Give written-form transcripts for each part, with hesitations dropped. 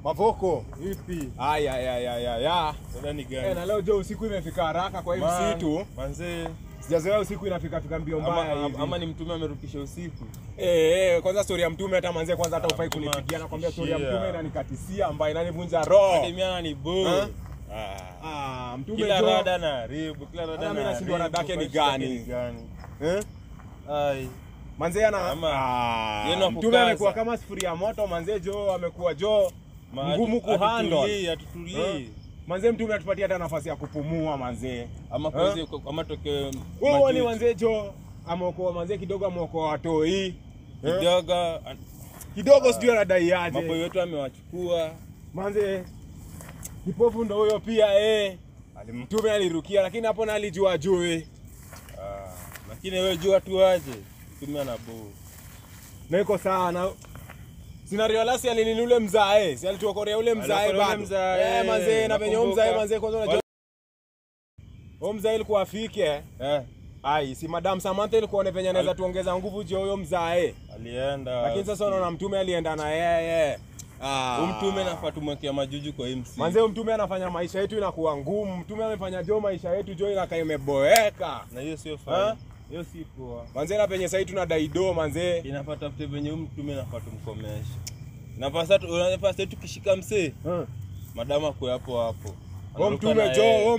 Mavoko. Vipi? Aya. Sasa ni gani? Na leo jo usiku imefika haraka kwa hii msitu. Manze. Sijazoea usiku inafika mbio mbaya hivi. Ama ni mtume amerukisha usiku. Kwanza story ya mtume hata manze kwanza hata ufai kunipigia, nakwambia story ya mtume inanikatisia ambaye inanivunja roho. Hadi mimi ni boo. Mtume kila jo. rada na haribu, kila rada na. Mimi nashindwa rada yake ni gani? Ai. Manze mtume amekuwa kama sufuria moto manze jo, amekuwa jo ngumu kuhandle. Atutulii. Manze mtume atupatie hata nafasi ya kupumua manze. Ama kazi ama toke wewe ni manze jo, ameokoa manze kidogo, ameokoa watoi. Kidogo sijui anadai aje. Mambo yote amewachukua. Manze kipofu ndo huyo pia mtume alirukia, lakini hapo na alijua juu. Lakini wewe jua tu aje. Mtume ana boo. Na iko sawa na scenario lasi alinini ule mzae. Si alituokorea ule mzae bado. Manze na venye mzae manze kwanza unajua. Mzae ilikuwa afike. Ai, si Madam Samantha ilikuwa ni venye anaweza tuongeza nguvu je huyo mzae. Alienda. Lakini sasa unaona mtume alienda na yeye. Mtume nafaa tumwekea majuju kwa MC. Manze mtume anafanya maisha yetu inakuwa ngumu. Mtume amefanya jo maisha yetu jo inakaa imeboeka. Na hiyo sio fine. Hiyo si poa. Manze na penye sasa tuna daido manze. Inafaa tafute venye mtume nafaa tumkomeshe. Nafaa tukishika msee. Madama kwa hapo.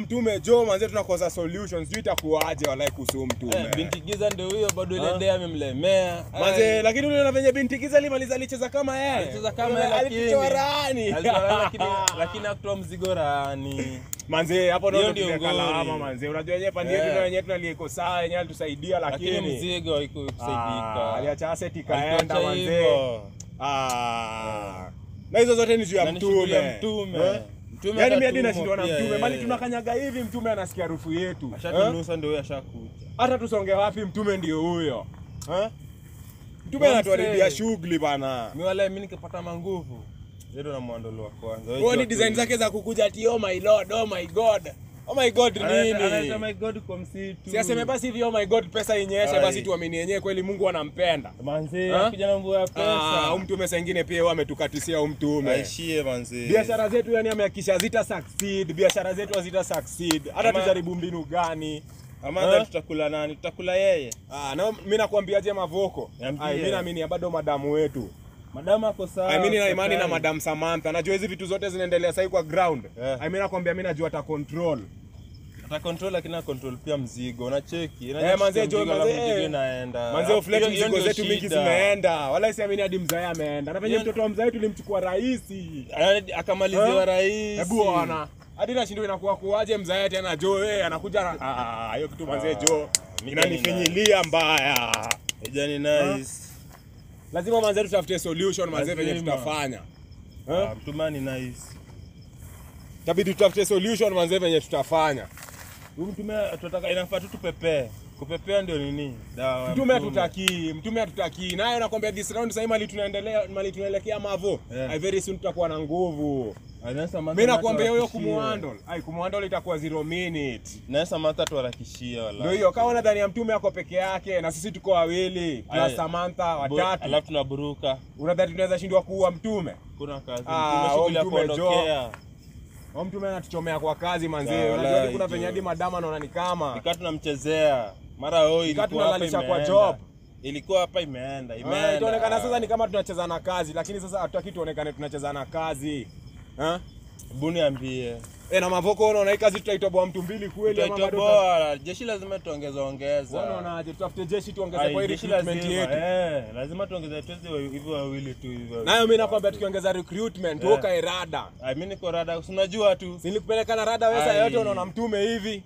Mtume jo manze tunakosa solutions. Sijui itakuaje walai kuhusu mtume. Binti Giza ndio huyo bado ile dea amemlemea. Manze lakini uliona venye binti Giza alicheza kama yeye. Alicheza kama yeye lakini hakutoa mzigo rani. Manze hapo ndio tumekalama manze. Unajua yenyewe pande yetu na yenyewe tunalieko saa yenyewe tusaidia lakini mzigo haiko kusaidika. Aliacha asset ikaenda manze. Na hizo zote ni juu ya mtume. Yaani mimi hadi nashindwa na mtume. Mali tunakanyaga hivi mtume anasikia harufu yetu. Ashatunusa ndio huyo ashakuja. Hata tusonge wapi mtume ndio huyo. Mtume anatuharibia shughuli bana. Mimi wala mimi nikipata manguvu. Ndio na muondolo wa kwanza. Wewe ni design zake za kukuja ati oh my lord, oh my god. Oh my god nini? Anaita my god kwa msitu. Si aseme basi hivi oh my god pesa inyeshe basi tuamini yenyewe kweli Mungu anampenda. Manze kijana mvua ya pesa. Mtume saa nyingine pia wao ametukatisia mtume. Aishie manze. Biashara zetu yani amehakisha zita succeed, biashara zetu hazita succeed. Hata tujaribu mbinu gani? Ama tutakula nani? Tutakula yeye. Na mimi nakwambiaje Mavoko? Mimi naamini bado madamu wetu. Madam ako sawa. Mimi nina imani na Madam Samantha. Najua hizi vitu zote zinaendelea sasa kwa ground. Mimi nakwambia mimi najua ata control. Ata control lakini na control pia mzigo. Unacheki. Manze jo manze inaenda. Manze uflate mzigo zetu mingi zimeenda. Wala siamini hadi mzae ameenda. Na penye mtoto wa mzae tulimchukua rais. Akamaliziwa rais. Hebu ona. Hadi nashindwa inakuwa kuaje mzae tena jo anakuja hiyo kitu manze jo. Inanifinyilia mbaya. Ejani nice. Lazima manze tutafute solution manze venye tutafanya. Mtumani nice. Tabidi tutafute solution manze venye tutafanya. Mtume tunataka inafaa tupepee. Kupepea ndio nini? Dawa. Mtume hatutaki. Nayo nakwambia this round sasa mali tunaelekea Mavo. Very soon tutakuwa na nguvu. Mimi nakwambia huyo kumuhandle itakuwa 0 minute. Na Samantha tuharakishia wala. Ndio hiyo kama unadhani mtume yako peke yake na sisi tuko wawili, plus Samantha watatu. Alafu tunaburuka. Unadhani tunaweza shindwa kuua mtume? Kuna kazi. Mtume shughuli kuondokea. Mtume anatuchomea kwa kazi manzee. Unajua kuna venye hadi madama anaona ni kama. Nikaa tunamchezea. Mara ilikuwa tunalalisha kwa job. Ilikuwa hapa imeenda. Itaonekana sasa ni kama tunacheza na kazi, lakini sasa hatutaki tuonekane tunacheza na kazi. Buni ambie. Na Mavoko unaona hii kazi tutaitoboa mtu mbili kweli ama bado? Tutaitoboa. Jeshi lazima tuongeze. Unaonaje tutafute jeshi tuongeze kwa recruitment yetu. Lazima tuongeze hivyo wawili tu hivyo. Nayo mimi nakwambia tukiongeza recruitment toka irada. Mimi niko rada, unajua tu. Nilikupeleka na rada wewe yote unaona mtume hivi.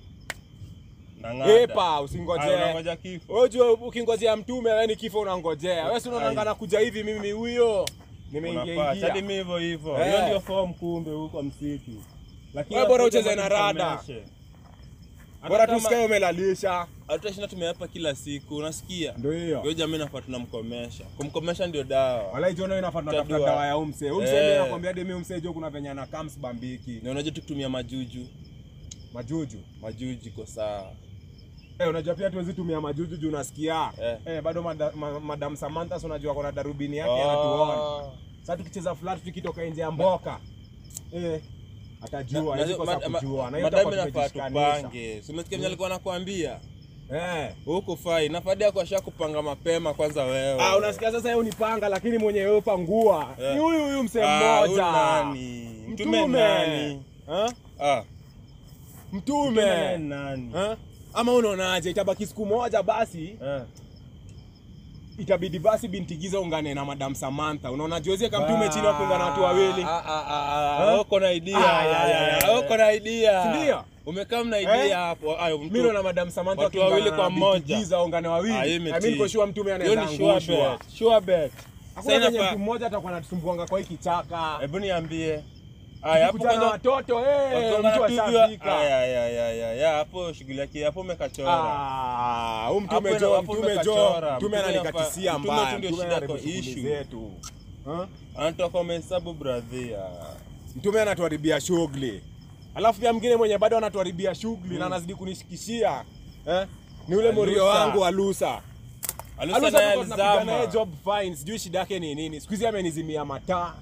Usingojee. Unangoja kifo. Wewe unajua ukingojea mtume wewe ni kifo unangojea. Wewe si unaona kuja hivi mimi huyo. Nimeingia. Hadi mimi hivyo. Hiyo ndio form kumbe huko msitu. Lakini wewe bora ucheze na rada. Bora tusikae umelalisha. Hatutashinda tumeapa kila siku, unasikia? Ndio hiyo. Hiyo jamii inafaa tunamkomesha. Kumkomesha ndio dawa. Wala hiyo ndio inafaa tunatafuta dawa ya umse. Umse mimi nakwambia demi umse jo kuna venye na comes bambiki. Na unajua tukitumia majuju. Majuju kwa sawa. Unajua pia tuwezi tumia majuju juu unasikia. Bado Madam Samantha unajua kuna darubini yake anatuona. Sasa tukicheza flat tukitoka nje ya mboka Atajua, hizo kwa sababu kujua. Na hiyo madam inafaa tupange. Simesikia mimi alikuwa anakuambia. Huko fai. Nafadia kwa shaka kupanga mapema kwanza wewe. Unasikia sasa yeye unipanga lakini mwenye wewe pangua. Ni huyu msemo mmoja. Nani? Mtume nani? Mtume nani? Ama unaonaje itabaki siku moja basi? Itabidi basi binti Giza ungane na Madam Samantha. Unaona Jozie kama mtume chini wakuungana watu wawili. Uko na idea. Uko na idea. Ndio. Umekaa na idea hapo. Mimi na Madam Samantha watu wawili kwa mmoja. Giza ungane wawili. Mimi niko sure mtume anaweza angushwa. Sure bet. Sasa mtu mmoja atakuwa anatusumbuanga kwa hiki chaka. Hebu niambie. Hapo kwanza watoto mtu ashafika. Hapo shughuli yake hapo umekachora. Mtume analikatisia mbaya. Ndio shida kwa issue zetu. Anatoka umehesabu brother. Mtume anatuharibia shughuli. Alafu pia mwingine mwenye bado anatuharibia shughuli na anazidi kunishikishia. Ni ule morio wangu Alusa. Alusa naye job fine. Sijui shida yake ni nini. Siku hizi amenizimia mataa.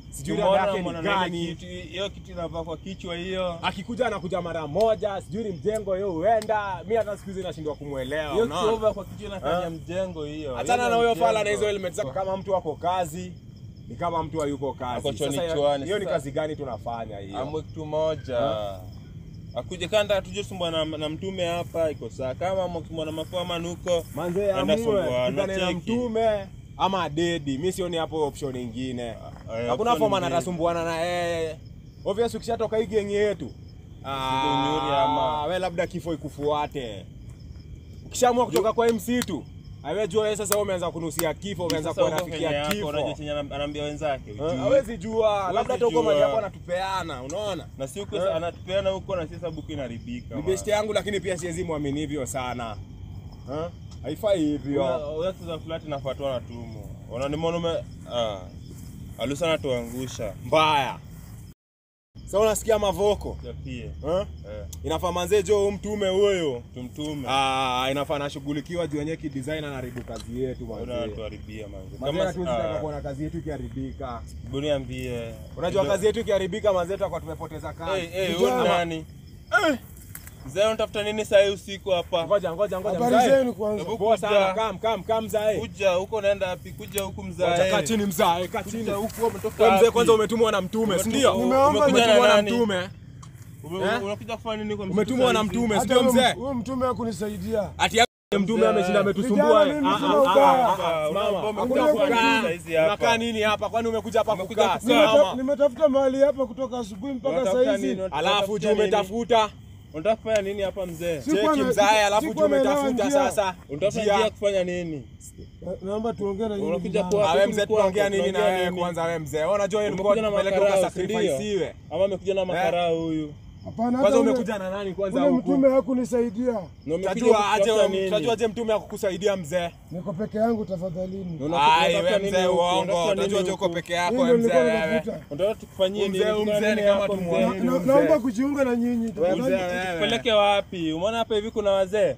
Sijui dada yake ni gani. Hiyo kitu inavaa kwa kichwa hiyo. Akikuja anakuja mara moja, sijui ni mjengo hiyo huenda. Mimi hata siku hizi nashindwa kumuelewa. Hiyo kiova kwa kichwa inafanya mjengo hiyo. Achana na huyo fala na hizo helmet zako kama mtu wako kazi. Ni kama mtu hayuko kazi. Sasa hiyo ni kazi gani tunafanya hiyo? Amwe kitu moja. Akuje kanda tuje sumbua na mtume hapa iko sawa. Kama mwana mafua manuko. Manze amue na mtume ama dedi. Mimi sioni hapo option nyingine. Hakuna forma natasumbuana na yeye. Obvious ukishatoka hii gang yetu. Wewe labda kifo ikufuate. Ukishaamua kutoka kwa msitu, wewe jua wewe sasa umeanza kunusia kifo, umeanza kuwa nafikia kifo. Unajua chenye anaambia wenzake. Hawezi jua, labda hata uko mahali hapo anatupeana, unaona? Na si uko anatupeana huko na sisi sababu inaharibika. Ni best yangu lakini pia siwezi muamini hivyo sana. Haifai hivyo. Wewe sasa flat nafuatwa na tumo. Unaniona Alusa anatuangusha. Mbaya. Sasa unasikia mavoko? Yapie. Inafaa manze jo mtume huyo. Tumtume. Inafaa anashughulikiwa juu yenyewe kidesigners anaharibu kazi yetu manze. Unatuharibia manze. Kama tunataka kuona kazi yetu ikiharibika. Hebu niambie. Unajua kazi yetu ikiharibika manze tutakuwa tumepoteza kazi. Wewe nani? Mzee unatafuta nini saa usiku hapa? Ngoja. Habari zenu kwanza. Poa sana. Kam mzae. Kuja huko naenda wapi? Kuja huku mzae. Kaa chini mzae, kaa chini. Huko umetoka. Wewe mzee kwanza umetumwa na mtume, si ndio? Umetumwa na mtume. Unakuja kufanya nini kwa mtume? Umetumwa na mtume, si ndio mzee? Huyo mtume hakunisaidia. Ati mtume ameshinda ametusumbua. Unakaa nini hapa? Kwani umekuja hapa kukaa? Nimetafuta mahali hapa kutoka asubuhi mpaka saa hizi. Alafu tu umetafuta. Unataka kufanya nini hapa mzee? Cheki mzae, alafu tumetafuta sasa. Unataka njia kufanya nini? Naomba tuongee na nyinyi. Unakuja kwa wewe mzee tunaongea nini na wewe kwanza wewe mzee? Unajua yeye alikuwa anapeleka kwa sacrifice iwe. Ama amekuja na makarao huyu. Hapana. Kwanza umekuja na nani kwanza huko? huko? Mtume hakunisaidia. Unajua aje mtume hakukusaidia mzee? Niko peke yangu tafadhalini. Wewe mzee uongo. Unajua je uko peke yako wewe mzee wewe? Unataka tukufanyie nini? Mzee ni kama tumuone. Naomba kujiunga na nyinyi tafadhali. Tupeleke wapi? Umeona hapa hivi kuna wazee?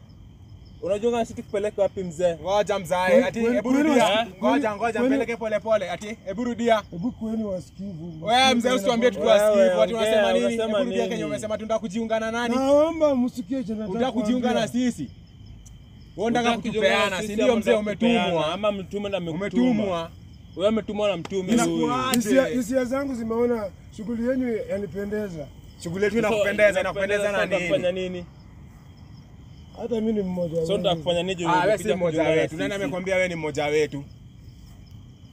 Unajua sisi tukupeleke wapi mzee? Ngoja mzae, ati hebu rudia. Ngoja mpeleke pole pole. Ati hebu rudia. Hebu kueni wasikivu. Wewe mzee usiwaambie tuko wasikivu. Ati unasema nini? Hebu rudia Kenya umesema tunataka kujiunga na nani? Naomba msikie chenye nataka. Unataka kujiunga na sisi? Wewe unataka kutupeana, si ndio mzee umetumwa? Ama mtume na umetumwa. Wewe umetumwa na mtume huyu. Hisia zangu zimeona shughuli yenu yanipendeza. Shughuli yetu inakupendeza na nini? Unafanya nini? Hata mimi ni mmoja wao. Sasa utakufanya nini? Wewe si mmoja wetu. Nani amekwambia wewe ni mmoja wetu?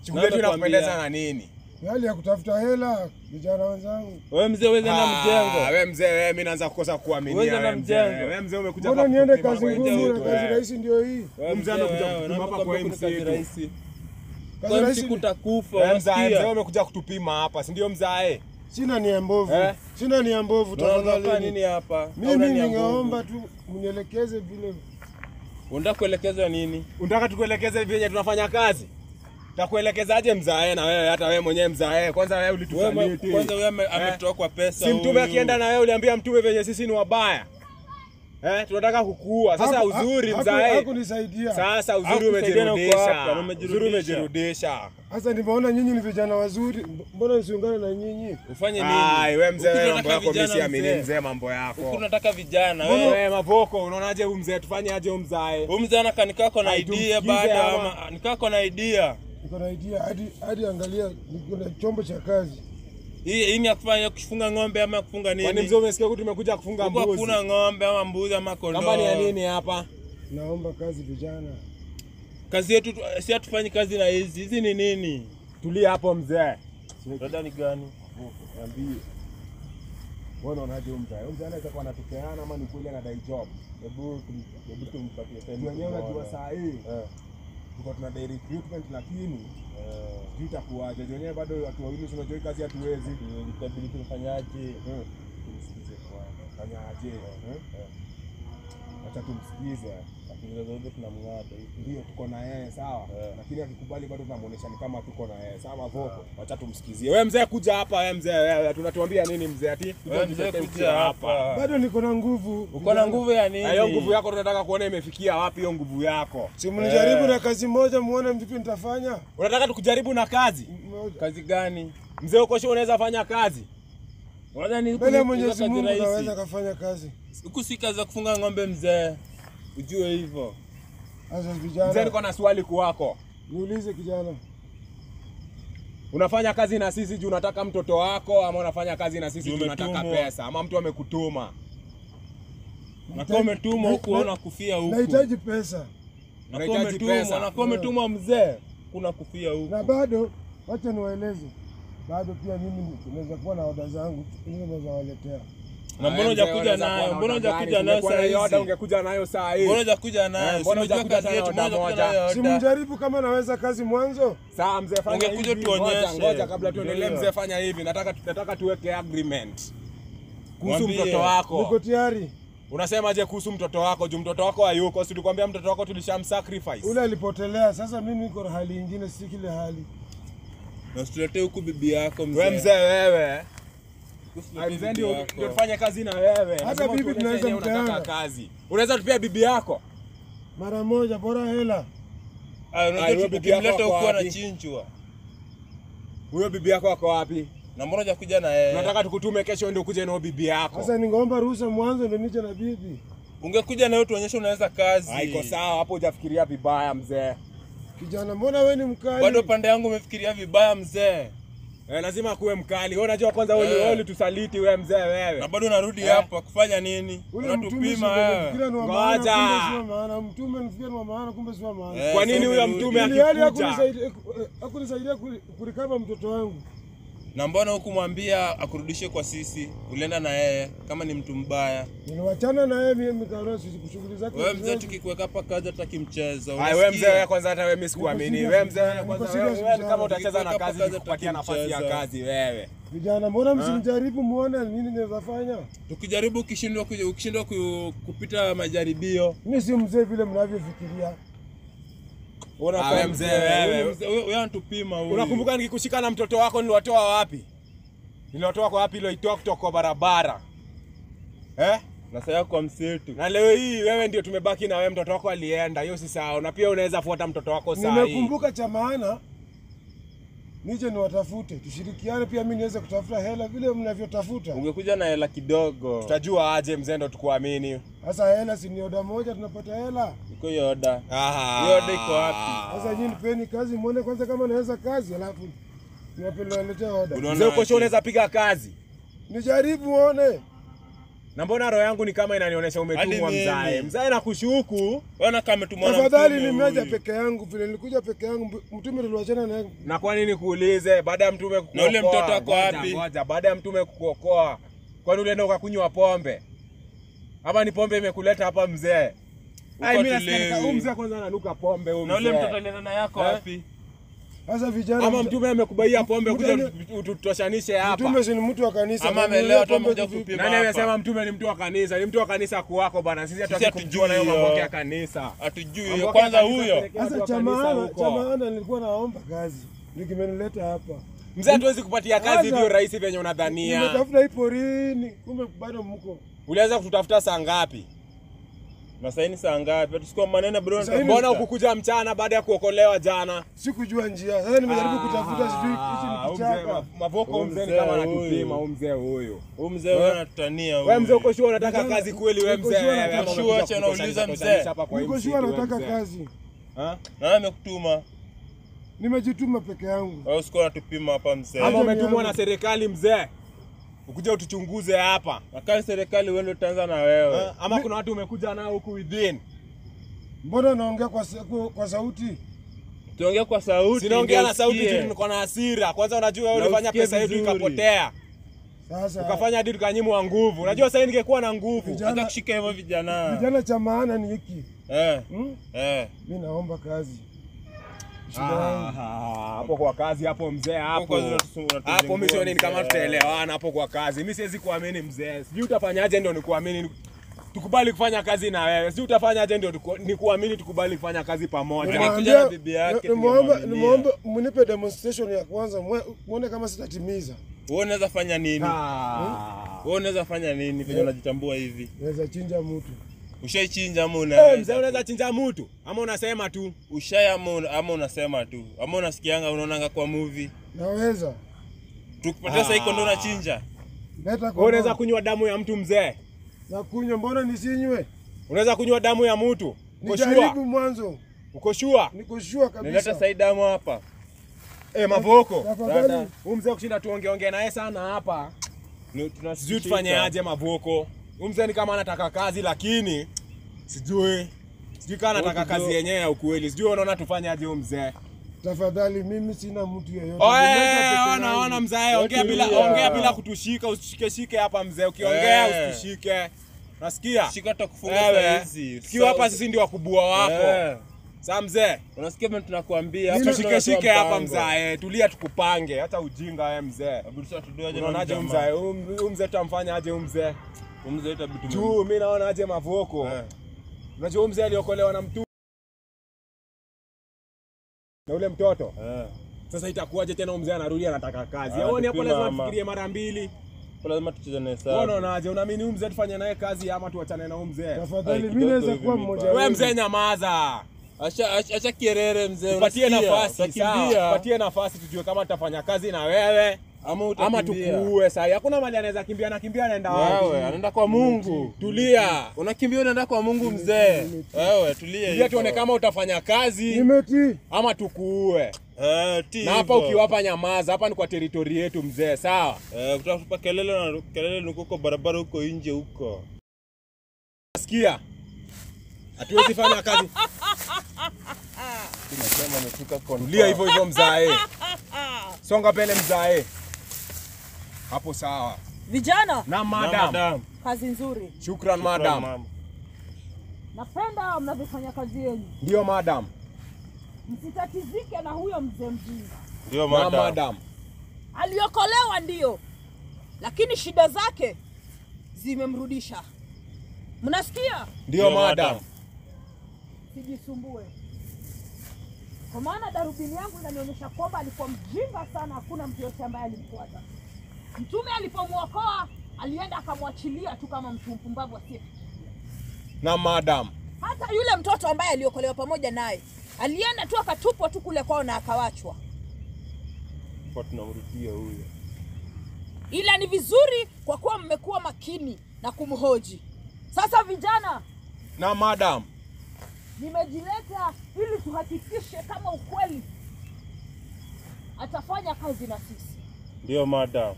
Shughuli yetu inakupendeza na nini? Hali ya kutafuta hela vijana wenzangu. Wewe mzee wewe na mjengo. Wewe mzee wewe mimi naanza kukosa kuaminia wewe mzee umekuja hapa. Mbona niende kazi ngumu na kazi rahisi ndio hii? Wewe mzee anakuja kutupima hapa kwa kazi rahisi. Kazi rahisi kutakufa. Wewe mzee umekuja kutupima hapa, si ndio mzee? Sina nia mbovu. Sina nia mbovu tafadhali. Nini hapa? Mimi ningeomba tu mnielekeze vile. Unataka kuelekezwa nini? Unataka tukuelekeze vyenye tunafanya kazi? Takuelekezaje mzae na wewe hata wewe mwenyewe mzae? Kwanza wewe ulitusaliti. Kwanza wewe ametoa kwa pesa huyu. Si mtume akienda na wewe uliambia mtume venye sisi ni wabaya. Tunataka kukuua. Sasa uzuri mzae. Hakunisaidia. Sasa uzuri umejirudisha. Uzuri umejirudisha. Sasa nimeona nyinyi ni vijana wazuri. Mbona usiungane na nyinyi? Ufanye nini? Wewe mzee mambo yako mimi siamini mzee mambo yako. Huku unataka vijana wewe mavoko unaonaje huyu mzee tufanye aje huyu mzae? Huyu mzee anaka nikako na idea baada ama nikako na idea. Niko na idea hadi angalia niko na chombo cha kazi. Hii ni kufanya kufunga ng'ombe ama kufunga nini? Kwani mzee umesikia huko tumekuja kufunga mbuzi? Kuna ng'ombe ama mbuzi ama kondoo. Kama ni ya nini hapa? Naomba kazi vijana. Kazi yetu si hatufanyi kazi na hizi. Hizi ni nini? Tulia hapo mzee. Dada ni gani? Niambie. Wewe unaonaje huyu mzee? Huyu mzee anaweza kuwa anatupeana ama ni kweli anadai job? Hebu tumpatie pesa. Wenyewe unajua saa hii. Tuko tuna day recruitment lakini itakuwaje? Wenyewe bado watu wawili tunajua kazi hatuwezi. Itabidi tufanyaje? Tumsikize kwanza. Fanyaje? Acha tumsikize. Zote tunamng'ata hivi. Ndio tuko na yeye sawa. Lakini akikubali bado tunamuonesha ni kama tuko na yeye. Sawa voko. Acha tumsikizie. Wewe mzee kuja hapa, wewe mzee wewe tunatuambia nini mzee ati? Wewe mzee kuja hapa. Bado niko na nguvu. Uko na nguvu ya nini? Hiyo nguvu yako tunataka kuona imefikia wapi hiyo nguvu yako. Si mnijaribu na kazi moja muone vipi nitafanya? Unataka tukujaribu na kazi? Kazi gani? Mzee uko sure unaweza fanya kazi? Unadhani huko mbele Mwenyezi Mungu anaweza kufanya kazi? Huku si kazi za kufunga ng'ombe mzee. Ujue hivyo. Sasa vijana. Mzee niko na swali kwako. Niulize kijana. Unafanya kazi na sisi juu unataka mtoto wako ama unafanya kazi na sisi juu unataka pesa ama mtu amekutuma? Na kama umetumwa huku unaona kufia huku. Nahitaji pesa. Unahitaji pesa. Na kama umetumwa mzee kuna kufia huku. Na bado wacha niwaeleze. Bado pia mimi naweza kuwa na oda zangu naweza waletea. Na mbona hujakuja nayo? Mbona hujakuja nayo saa hii? Oda ungekuja nayo saa hii. Mbona hujakuja nayo? Mbona hujakuja kazi yetu moja? Si mjaribu kama naweza kazi mwanzo. Sawa mzee fanya hivi. Ungekuja tuonyeshe. Ngoja kabla tuendelee mzee fanya hivi. Nataka tuweke agreement. Kuhusu mtoto wako. Niko tayari. Unasema je kuhusu mtoto wako? Juu mtoto wako hayuko. Si tulikwambia mtoto wako tulishamsacrifice. Ule alipotelea. Sasa mimi niko na hali nyingine si kile hali. Na usituletee huku bibi yako mzee. Wewe mzee wewe. Ndio tufanye kazi na wewe. Hata bibi tunaweza mtanga kazi. Unaweza tupia bibi yako? Mara moja bora hela. Unajua bibi yako huko anachinjwa. Huyo bibi yako ako wapi? Na mbona hujakuja na yeye? Tunataka tukutume kesho ndio ukuje na bibi yako. Sasa ningeomba ruhusa mwanzo ndio nije na bibi. Ungekuja na wewe tuonyeshe unaweza kazi. Haiko sawa hapo hujafikiria vibaya mzee. Kijana mbona wewe ni mkali? Bado pande yangu umefikiria vibaya mzee. Lazima kuwe mkali. Wewe unajua kwanza wewe tusaliti wewe mzee wewe. Na bado unarudi hapa kufanya nini? Unatupima wewe. Ngoja. Maana mtume nifikia ni maana kumbe sio maana. Kwa nini huyo mtume akikuja? Hakunisaidia kurikava mtoto wangu. Na mbona hukumwambia akurudishe kwa sisi? Ulienda na yeye kama ni mtu mbaya. Niliwachana na yeye mimi karosi shughuli zake. Wewe mzee tukikuweka hapa kazi hataki mchezo. Wewe mzee wewe kwanza hata wewe mimi sikuamini. Wewe mzee kwanza wewe kama utacheza na kazi nikupatia nafasi ya kazi wewe. Vijana mbona msinijaribu muone nini naweza fanya? Tukijaribu ukishindwa kupita majaribio. Mimi si mzee vile mnavyofikiria. Wewe mzee wewe. Wewe unatupima huyu. Unakumbuka nikikushika na mtoto wako niliwatoa wapi? Niliwatoa kwa wapi? Nilitoa kutoka barabara. Na sasa kwa msitu. Na leo hii wewe ndio tumebaki na wewe, mtoto wako alienda. Hiyo si sawa. Na pia unaweza fuata mtoto wako saa hii. Nimekumbuka cha maana. Nije niwatafute, tushirikiane pia mimi niweze kutafuta hela vile mnavyotafuta. Ungekuja na hela kidogo. Tutajua aje mzee ndo tukuamini. Sasa hela si ni oda moja tunapata hela. Iko hiyo oda. Hiyo oda iko wapi? Sasa nyinyi nipeni kazi muone kwanza kama naweza kazi alafu niwapelelete oda. Mzee uko sure unaweza piga kazi? Nijaribu uone. Na mbona roho yangu ni kama inanionyesha umetumwa mzae. Mzae nakushuku. Bwana kama umetumwa na tafadhali nimeacha peke yangu vile nilikuja peke yangu mtume niliwachana naye. Na kwa nini kuulize baada ya mtume kukuokoa? Na ule mtoto wako wapi? Ngoja baada ya mtume kukuokoa. Kwani ulienda ukakunywa pombe? Ama ni pombe imekuleta hapa mzee? Mimi nasikia huyu mzee kwanza ananuka pombe huyu. Na ule mtoto alienda na yako wapi? Sasa vijana ama mtume amekubaia pombe kuja ututoshanishe hapa. Mtume si mtu wa kanisa. Ama amelewa tu amekuja kupima. Nani amesema mtume ni mtu wa kanisa? Ni mtu wa kanisa kwako bana. Sisi hatutaki kujua na hiyo mambo ya kanisa. Hatujui. Kwanza huyo. Sasa chamaana nilikuwa naomba kazi. Nikimenileta hapa. Mzee hatuwezi kupatia kazi hivyo rahisi venye unadhania. Nimetafuta hii porini, kumbe bado mko. Ulianza kututafuta saa ngapi? Na sasa ni saa ngapi? Tusikua maneno bro. Mbona ukukuja mchana baada ya kuokolewa jana? Sikujua njia. Sasa nimejaribu kutafuta sijui hichi ni kichaka. Mavoko mzee kama anatupima mzee huyo. Huyo mzee wewe anatutania huyo. Wewe mzee uko sure unataka kazi kweli wewe mzee? Wewe sure acha nauliza mzee. Uko sure unataka kazi? Na amekutuma. Nimejituma peke yangu. Wewe usikao unatupima hapa mzee. Ama umetumwa na serikali mzee? Ukuja utuchunguze hapa. Akali serikali wewe ndio utaanza na wewe. Ama kuna watu umekuja nao huku within. Mbona naongea kwa sauti? Tuongea kwa sauti. Sinaongea na sauti tu, niko na hasira. Kwanza unajua wewe ulifanya pesa yetu ikapotea. Sasa ukafanya hadi tukanyimwa nguvu. Unajua sasa ningekuwa na nguvu. Hata kushika hivyo vijana. Vijana cha maana ni hiki. Mimi naomba kazi. Hapo kwa kazi hapo mzee hapo. Hapo mimi sioni kama tutaelewana hapo kwa kazi. Mimi siwezi kuamini mzee. Sijui utafanyaje ndio nikuamini tukubali kufanya kazi na wewe. Sijui utafanyaje ndio nikuamini tukubali kufanya kazi pamoja. Nikuja na bibi yake. Nimeomba mnipe demonstration ya kwanza muone kama sitatimiza. Wewe unaweza fanya nini? Wewe unaweza fanya nini vile unajitambua hivi? Naweza chinja mtu. Ushaichinja mbona? Mzee unaweza chinja mtu ama unasema tu? Ama unasema tu. Ama unasikianga unaonanga kwa movie. Naweza. Tukipatia sasa iko ndo unachinja. Leta kwa. Unaweza kunywa damu ya mtu mzee? Na kunywa mbona nisinywe? Unaweza kunywa damu ya mtu? Uko sure? Nijaribu mwanzo. Uko sure? Niko sure kabisa. Nileta sasa damu hapa. Mavoko. Dada, huyu mzee kushinda tuongee naye sana hapa. Sijui tufanye aje Mavoko. Huyu mzee ni kama anataka kazi lakini sijui kama anataka kazi yenyewe ya ukweli. Sijui unaona tufanye aje huyu mzee. Tafadhali mimi sina mtu yeyote. Ona mzee ongea bila kutushika, usishike hapa mzee. Ukiongea usitushike. Unasikia? Shika atakufunga hizi. Tukiwa hapa sisi ndio wakubwa wako. Sasa mzee, unasikia mimi tunakuambia usishike hapa mzee. Tulia tukupange. Hata ujinga wewe mzee. Abudusa tudoaje na unaje mzee? Huyu mzee tutamfanya aje huyu mzee? Huyu mzee itabidi tu mimi naona aje Mavoko. Unajua huyu mzee aliokolewa na mtu na ule mtoto. Sasa itakuwaje tena huyu mzee anarudi anataka kazi? Yaani hapo lazima tufikirie mara mbili. Lazima tucheze naye sawa. Unaonaje? Unaamini huyu mzee tufanye naye kazi ama tuachane na huyu mzee? Tafadhali mimi naweza kuwa mmoja wewe mzee nyamaza. Acha kierere mzee. Upatie nafasi, sawa. Upatie nafasi tujue kama tutafanya kazi na wewe ama tukuue sasa. Hakuna mali anaweza kimbia anaenda wapi? Wewe anaenda kwa Mungu. Tulia. Unakimbia unaenda kwa Mungu mzee. Wewe tulia hivi. Tuone kama utafanya kazi. Nimeti ama tukuue. Na hapa ukiwapa nyamaza, hapa ni kwa territory yetu mzee, sawa? Kutafuta kelele ni huko barabara huko nje huko. Sikia. Hatuwezi fanya kazi. Tunasema umefika control. Tulia hivyo mzae. Songa mbele mzae. Hapo sawa. Vijana. Na madam. Kazi nzuri. Shukran madam. Napenda mnavyofanya kazi yenu. Ndio madam. Msitatizike na huyo mzee mjinga. Ndio madam. Aliokolewa ndio. Lakini shida zake zimemrudisha. Mnasikia? Ndio madam. Sijisumbue. Kwa maana darubini yangu inanionyesha kwamba alikuwa mjinga sana, hakuna mtu yote ambaye alimfuata. Mtume alipomuokoa, alienda akamwachilia tu kama mtu mpumbavu asiyefikiria. Na madam. Hata yule mtoto ambaye aliokolewa pamoja naye, alienda tu akatupwa tu kule kwao na akawachwa. Kwa tunamrudia huyo. Ila ni vizuri kwa kuwa mmekuwa makini na kumhoji. Sasa vijana. Na madam. Nimejileta ili tuhakikishe kama ukweli atafanya kazi na sisi. Ndio madam.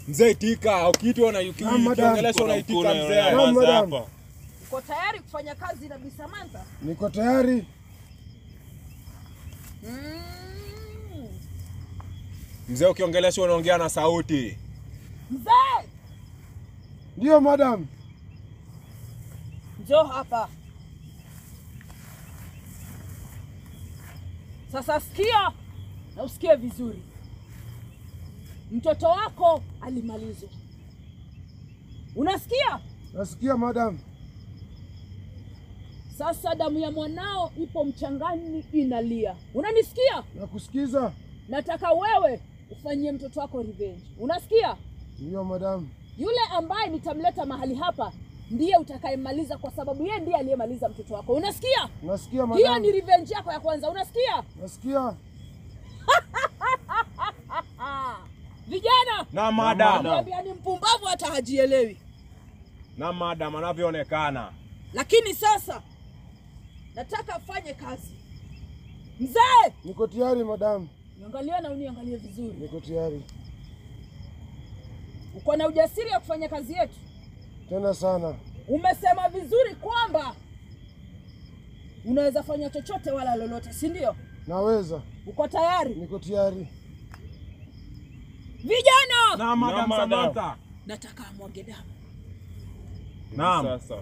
Mzee tika, ukiitwa na ukiongelesha unaitika mzee. Madam. Uko tayari kufanya kazi na Bi Samantha? Niko tayari. Mzee ukiongelesha unaongea na sauti. Mzee! Ndio madam. Njoo hapa. Sasa sikia na usikie vizuri. Mtoto wako alimalizwa. Unasikia? Nasikia madam. Sasa damu ya mwanao ipo mchangani inalia. Unanisikia? Nakusikiza. Nataka wewe ufanyie mtoto wako revenge. Unasikia? Ndio madam. Yule ambaye nitamleta mahali hapa ndiye utakayemaliza, kwa sababu yeye ndiye aliyemaliza mtoto wako. Unasikia? Nasikia madam. Hiyo ni revenge yako ya kwanza. Unasikia? Nasikia. Vijana. Na madam. Ni mpumbavu hata hajielewi. Na madam anavyoonekana. Lakini sasa nataka afanye kazi. Mzee! Niko tayari madam. Niangalie na uniangalie vizuri. Niko tayari. Uko na ujasiri wa kufanya kazi yetu? Tena sana. Umesema vizuri kwamba unaweza fanya chochote wala lolote, si ndio? Naweza. Uko tayari? Niko tayari. Vijana! Na madam Samantha. Nataka amwage damu. Naam. Sasa.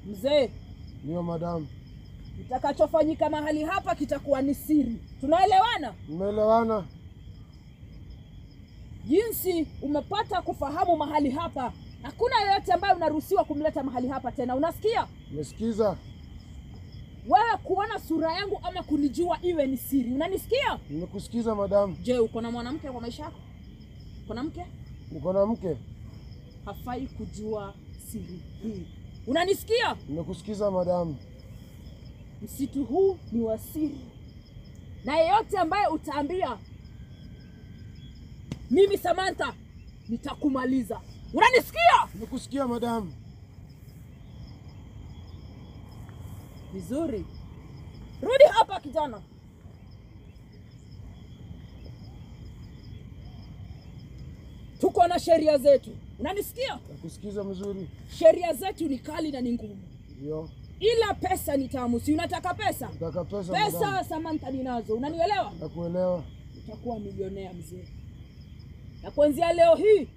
Mzee, Ndio madam. kitakachofanyika mahali hapa kitakuwa ni siri. Tunaelewana? Umeelewana? Jinsi umepata kufahamu mahali hapa, hakuna yeyote ambaye unaruhusiwa kumleta mahali hapa tena. Unasikia? Umesikiza? Wewe kuona sura yangu ama kunijua iwe ni siri. Unanisikia? Nimekusikiza madam. Je, uko na mwanamke kwa maisha yako? Uko na mke? Niko na mke. Hafai kujua siri hii. Unanisikia? Nimekusikiza madam. Msitu huu ni wa siri. Na yeyote ambaye utaambia mimi Samantha, nitakumaliza. Unanisikia? Nimekusikia madam. Vizuri. Rudi hapa kijana. Tuko na sheria zetu. Unanisikia? Nakusikiza mzuri. Sheria zetu ni kali na ni ngumu. Ndio. Ila pesa ni tamu. Si unataka pesa? Nataka pesa Pesa madam. Samantha ninazo. Unanielewa? Nakuelewa. Utakuwa milionea mzee. Na kuanzia leo hii,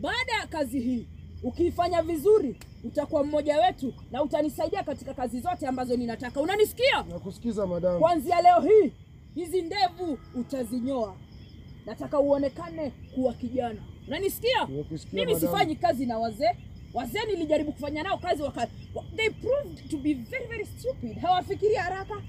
baada ya kazi hii, ukiifanya vizuri, utakuwa mmoja wetu na utanisaidia katika kazi zote ambazo ninataka. Unanisikia? Nakusikiza madam. Kuanzia leo hii, hizi ndevu utazinyoa. Nataka uonekane kuwa kijana. Unanisikia? Nimekusikia Mimi madam. sifanyi kazi na wazee. Wazee nilijaribu kufanya nao kazi they proved to be very very stupid. Hawafikiri haraka.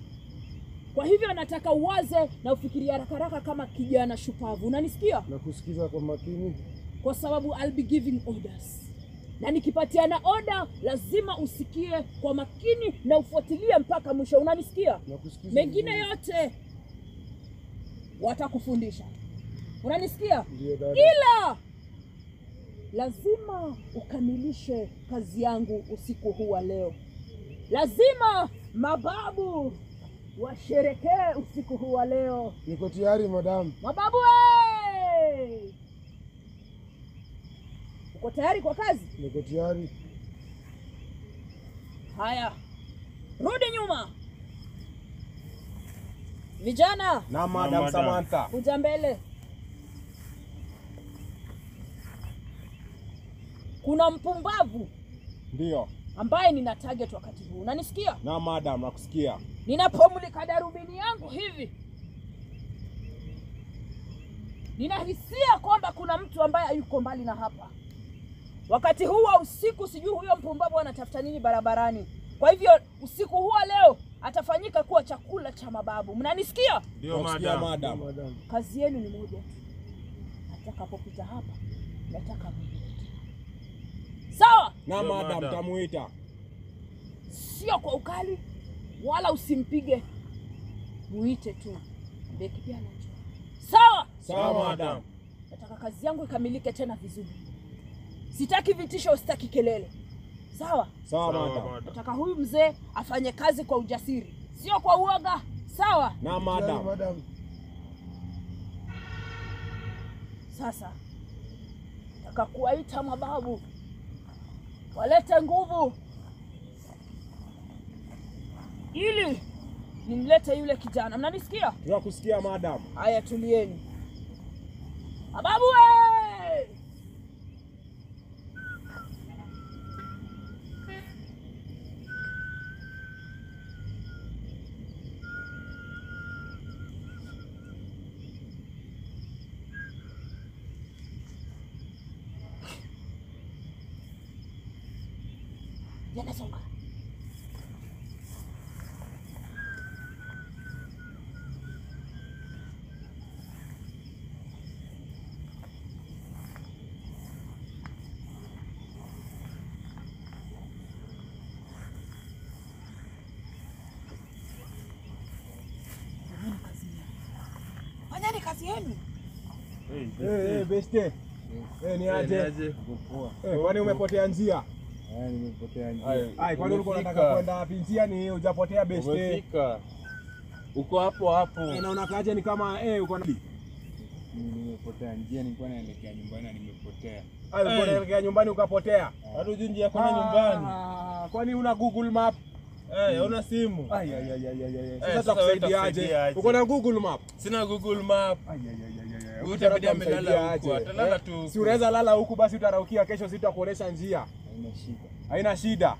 Kwa hivyo nataka uwaze na ufikirie haraka kama kijana shupavu. Unanisikia? Nakusikiza kwa makini. Kwa sababu I'll be giving orders. Na nikipatiana order lazima usikie kwa makini na ufuatilie mpaka mwisho. Unanisikia? Nakusikiza. Mengine vizuri. yote watakufundisha. Unanisikia? Ndio dada. Ila lazima ukamilishe kazi yangu usiku huu wa leo. Lazima mababu washerekee usiku huu wa leo. Niko tayari madam. Mababu uko tayari kwa kazi? Niko tayari. Haya, rudi nyuma. Vijana, Na madam Samantha. kuja mbele. Kuna mpumbavu Ndio. ambaye nina target wakati huu. Unanisikia? Na madam nakusikia. Ninapomulika darubini yangu hivi, ninahisia kwamba kuna mtu ambaye yuko mbali na hapa. Wakati huu wa usiku sijui huyo mpumbavu anatafuta nini barabarani. Kwa hivyo usiku huu leo atafanyika kuwa chakula cha mababu. Mnanisikia? Ndio Madam. madam. Madam. Kazi yenu ni moja tu. Atakapopita hapa, nataka mimi. Sawa? Na Ndio, madam madam. tamuita. Sio kwa ukali wala usimpige. Muite tu. Beki pia anajua. Sawa? Sawa madam. Nataka kazi yangu ikamilike tena vizuri. Sitaki vitisho, sitaki kelele. Sawa? Sawa madam. Nataka huyu mzee afanye kazi kwa ujasiri, sio kwa uoga. Sawa? Na Tayari madam. madam. Sasa nataka kuwaita mababu walete nguvu ili nimlete yule kijana. Mnanisikia? Tunakusikia madam. Haya, tulieni. Mababu we! Yanasonga. yenu? Beste. Ni aje? Kwani umepotea njia? Nimepotea njia. Kwani ulikuwa unataka kwenda wapi? Njia ni hujapotea beste. Umefika. Uko hapo. Na unakaje ni kama uko na Nimepotea njia, nilikuwa naelekea nyumbani na nimepotea. ulikuwa unaelekea nyumbani ukapotea? Hata hujui njia kwenda nyumbani. Kwani una Google Map? Una simu. Sasa tukusaidiaje? Uko na Google Map? Sina Google Map. Utabidi amelala huko. Atalala tu. Si unaweza lala huku basi utaraukia kesho sitakuonesha njia. Haina shida.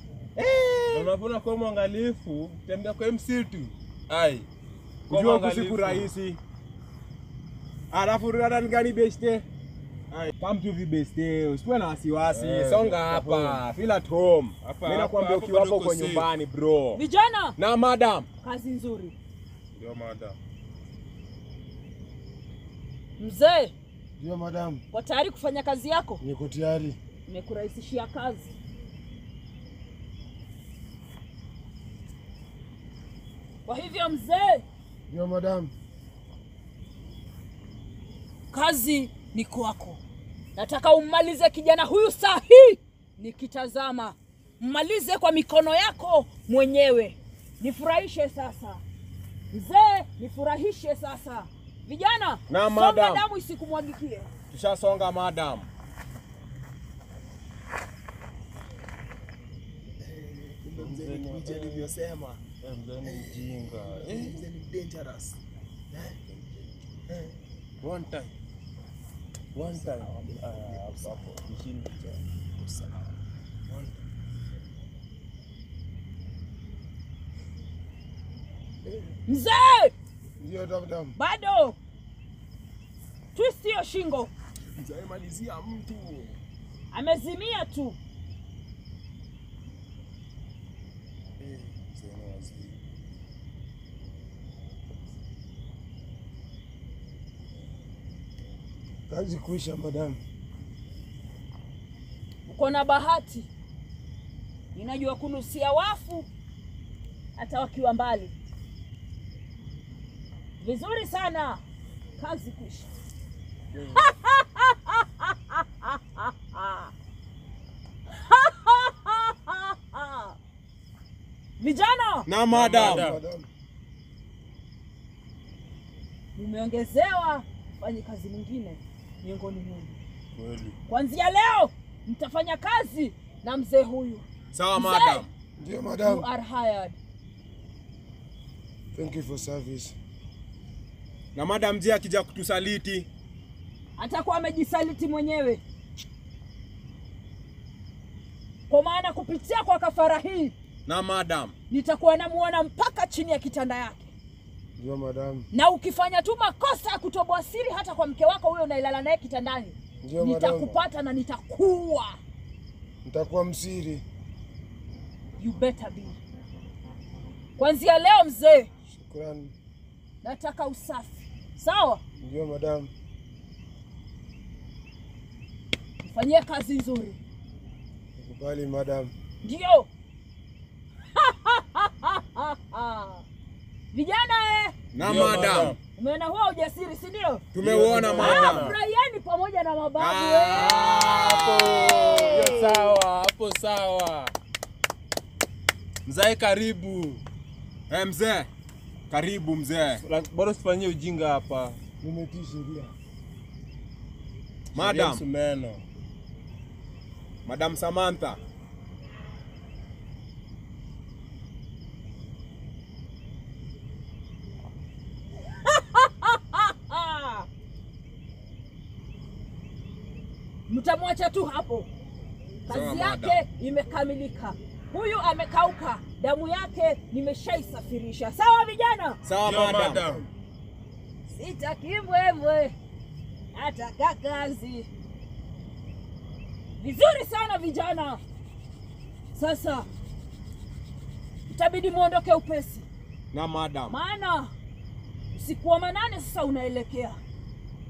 Unapona kwa mwangalifu, tembea kwa msitu. Kujua siku rahisi. Alafu rada gani beste? Come to the beste. Usiwe na wasiwasi. Songa hapa. Feel at home. Mimi nakwambia ukiwa hapo kwa nyumbani bro. Vijana na madam. Kazi nzuri. Ndio madam. Mzee. Ndio madam. Kwa tayari kufanya kazi yako? Niko tayari. Nimekurahisishia kazi. Kwa hivyo mzee. Ndio madam. Kazi ni kwako. Nataka ummalize kijana huyu sahi nikitazama. Mmalize kwa mikono yako mwenyewe. Nifurahishe sasa. Mzee, nifurahishe sasa. Vijana, na madam. Damu isikumwagikie. Tushasonga madam. Mzee alivyosema. Mzee ni mjinga. Mzee ni dangerous. One time. Hapo. Mjini. Mzee! Ndio madam. Bado. Twist hiyo shingo. Mzee malizia mtu. Amezimia tu. Kazi kuisha madam. Uko na bahati. Ninajua kunusia wafu hata wakiwa mbali. Vizuri sana. Kazi kuisha. Vijana na madam. Umeongezewa fanye kazi nyingine miongoni mwenu. Kweli. Kuanzia leo mtafanya kazi na mzee huyu. Sawa madam. Ndio madam. You are hired. Thank you for service. Na madam je akija kutusaliti? Atakuwa amejisaliti mwenyewe. Kwa maana kupitia kwa kafara hii na madam nitakuwa namuona mpaka chini ya kitanda yake. Ndio madam. Na ukifanya tu makosa ya kutoboa siri hata kwa mke wako huyo unailala naye kitandani, nitakupata na nitakuua. Nitakuwa msiri. You better be. Kuanzia leo mzee. Shukrani. Nataka usafi. Sawa? Ndio madam. Fanyia kazi nzuri. Nakubali madam. Ndio. Vijana na madam. Umeona huo ujasiri si ndio? Tumeuona madam. Furahiani pamoja na mababu Hapo. Hapo sawa. Mzee karibu. Mzee. Karibu mzee. Bora usifanyie ujinga hapa. Nimetii sheria. Madam. Madam Samantha. Mtamwacha tu hapo. Kazi yake imekamilika. Huyu amekauka. Damu yake nimeshaisafirisha. Sawa vijana? Sawa madam. Sitaki mbwembwe. Nataka kazi. Vizuri sana vijana. Sasa itabidi muondoke upesi. Na madam. Maana usiku wa manane sasa unaelekea.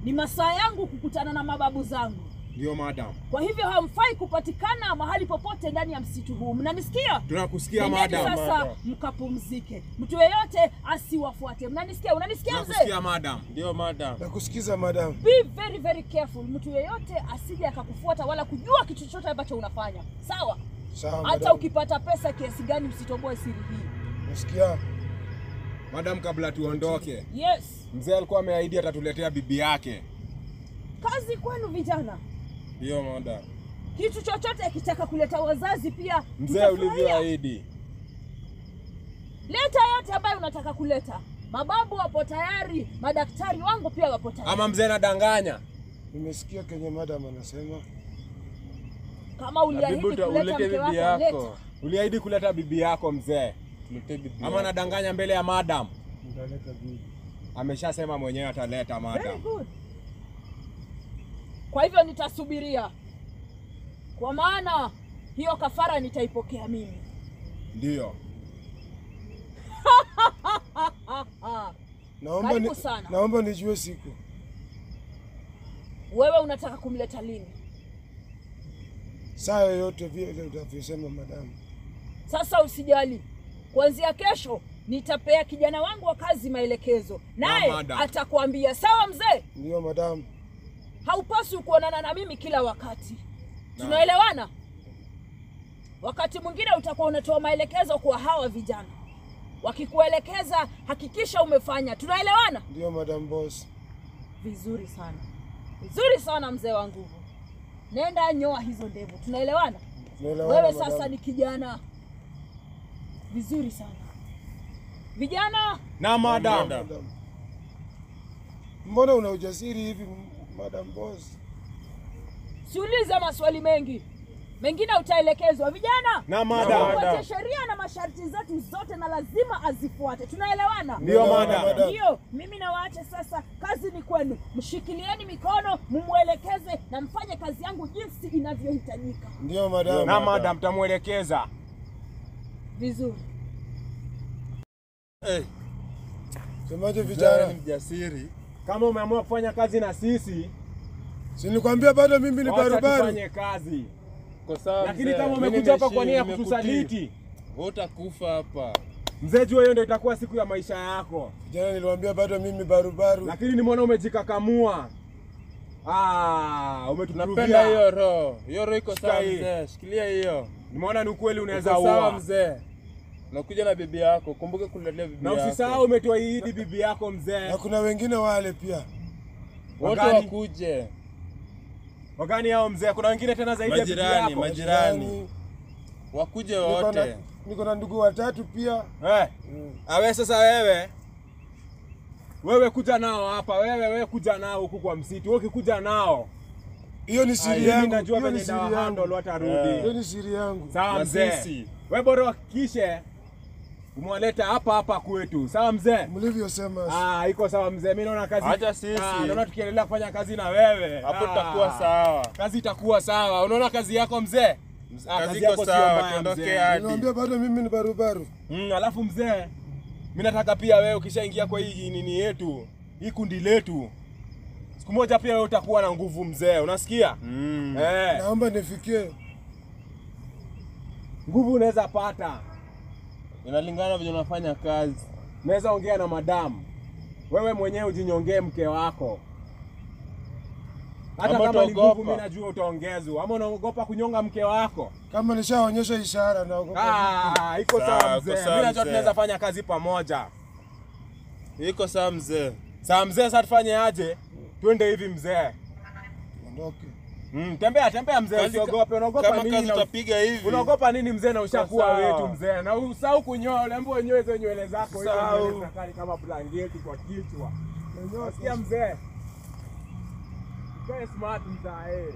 Ni masaa yangu kukutana na mababu zangu. Ndio madam. Kwa hivyo hamfai kupatikana mahali popote ndani ya msitu huu. Mnanisikia? Tunakusikia madam. Sasa mkapumzike. Mtu yeyote asiwafuate. Mnanisikia? Unanisikia mzee? Tunakusikia madam. Ndio madam. Nakusikiza madam. Be very very careful. Mtu yeyote asije akakufuata wala kujua kitu chochote ambacho unafanya. Sawa? Sawa. Hata ukipata pesa kiasi gani usitoboe siri hii. Nasikia. Madam, kabla tuondoke. Yes. Mzee alikuwa ameahidi atatuletea bibi yake. Kazi kwenu vijana. Ndio madam. Kitu chochote akitaka kuleta wazazi pia Mzee ulivyoahidi. Leta yote ambayo unataka kuleta. Mababu wapo tayari, madaktari wangu pia wapo tayari. Ama mzee nadanganya? Nimesikia kenye madam anasema. Kama uliahidi kuleta mke wako, leta. Uliahidi kuleta bibi yako mzee. Tulete bibi. Ama nadanganya mbele ya madam? Nitaleta bibi. Ameshasema mwenyewe ataleta Very madam. good. Kwa hivyo nitasubiria. Kwa maana hiyo kafara nitaipokea mimi. Ndio. Naomba nijue siku. Wewe unataka kumleta lini? Saa yoyote vile utavyosema madam. Sasa usijali. Kuanzia kesho nitapea kijana wangu wa kazi maelekezo. Naye atakwambia. Sawa mzee? Ndio madam. Haupaswi kuonana na mimi kila wakati. Tunaelewana? Wakati mwingine utakuwa unatoa maelekezo kwa hawa vijana. Wakikuelekeza hakikisha umefanya. Tunaelewana? Ndio madam boss. Vizuri sana. Vizuri sana mzee wa nguvu. Nenda nyoa hizo ndevu. Tunaelewana? Wewe sasa madam. Ni kijana. Vizuri sana. Vijana na madam. Mbona una ujasiri hivi madam boss? Siulize maswali mengi. Mengine utaelekezwa. Vijana na madam. Kwa sheria na masharti zetu zote na lazima azifuate. Tunaelewana? Ndio madam. Ndio, mimi nawaacha sasa, kazi ni kwenu. Mshikilieni mikono, mumuelekeze na mfanye kazi yangu jinsi inavyohitajika. Ndio madam. Na madam tamuelekeza. Vizuri. Semaje vijana? Ni mjasiri. Kama umeamua kufanya kazi na sisi, si nilikwambia bado mimi ni barubaru. Tufanye kazi. Kwa sababu lakini kama umekuja hapa kwa nia ya kutusaliti, utakufa hapa. Mzee, jua hiyo ndio itakuwa siku ya maisha yako. Jana niliwaambia bado mimi barubaru. Lakini nimeona umejikakamua. Umetupenda hiyo roho. Hiyo roho iko sawa mzee. Shikilia hiyo. Nimeona ni ukweli unaweza uwa. Sawa mzee. Nakuja na bibi yako. Kumbuke kuletea bibi yako. Na usisahau umetoahidi bibi yako mzee. Na kuna wengine wale pia. Wote wakuje. Wagani hao mzee? Kuna wengine tena zaidi ya bibi yako. Majirani. Wakuje wote. Niko na ndugu watatu pia. Awe sasa wewe kuja nao hapa. Wewe kuja nao huku kwa msitu. Wewe ukikuja nao, hiyo ni siri yangu. Mimi najua venye dawa handle watarudi. Hiyo ni siri yangu. Sawa mzee. Wewe bora hakikishe umewaleta hapa kwetu. Sawa mzee? Mlivyosema. Iko sawa mzee. Mimi naona kazi. Acha sisi. Naona tukiendelea kufanya kazi na wewe. Hapo tutakuwa sawa. Kazi itakuwa sawa. Unaona kazi yako mzee? Kazi yako sawa, tuondoke hadi. Niambia bado mimi ni barubaru. Alafu mzee, mimi nataka pia wewe ukishaingia kwa hii nini yetu, hii kundi letu, siku moja pia wewe utakuwa na nguvu mzee, unasikia? Naomba nifikie. Nguvu unaweza pata. Inalingana vile unafanya kazi. Unaweza ongea na madam. Wewe mwenyewe ujinyongee mke wako. Hata kama ni nguvu mimi najua utaongezwa. Ama unaogopa kunyonga mke wako? Kama nishaonyesha ishara naogopa. Iko sawa mzee. Mimi najua tunaweza fanya kazi pamoja. Iko sawa mzee. Sawa mzee, sasa tufanye aje? Twende hivi mzee. Ondoke. Tembea mzee, usiogope. Unaogopa nini? Kama kazi tutapiga hivi. Unaogopa nini mzee, na ushakuwa wetu mzee. Na usahau kunyoa, ulembo wenyewe hizo nywele zako hizo kama blanketi kwa kichwa. Unasikia mzee? Very smart mzee.